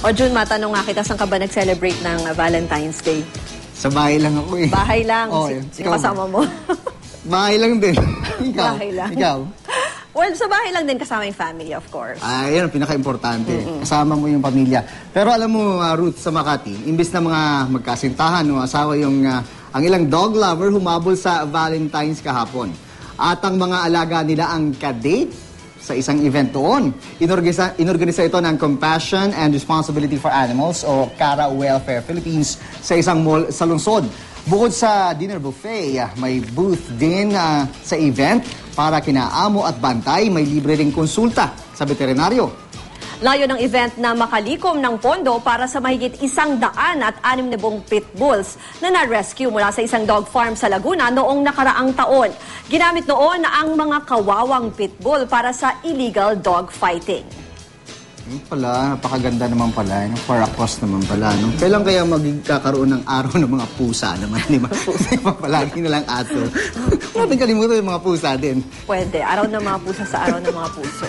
O Jun, matanong nga kita, saan ka ba nag-celebrate ng Valentine's Day? Sa bahay lang ako eh. Bahay lang? Oo, Sino kasama mo? Bahay lang din. Ikaw? Bahay lang. Ikaw? Well, sa bahay lang din kasama yung family, of course. Yan ang pinaka-importante. Kasama mo yung pamilya. Pero alam mo, Ruth, sa Makati, imbes na mga magkasintahan o asawa yung ang ilang dog lover humabol sa Valentine's kahapon. At ang mga alaga nila ang kadate sa isang event doon. Inorganisa ito ng Compassion and Responsibility for Animals o Cara Welfare Philippines sa isang mall sa lungsod. Bukod sa dinner buffet, may booth din sa event para kina amo at bantay. May libre ring konsulta sa veterinaryo. Layo ng event na makalikom ng pondo para sa mahigit 160 pitbulls na na-rescue mula sa isang dog farm sa Laguna noong nakaraang taon. Ginamit noon ang mga kawawang pitbull para sa illegal dog fighting. Pala, napakaganda naman pala. For a cause naman pala. Kailan kaya magkakaroon ng araw ng mga pusa naman? Di ba? Palagi na lang aso. Huwag natin kalimutan yung mga pusa din. Pwede. Araw ng mga pusa sa araw ng mga puso.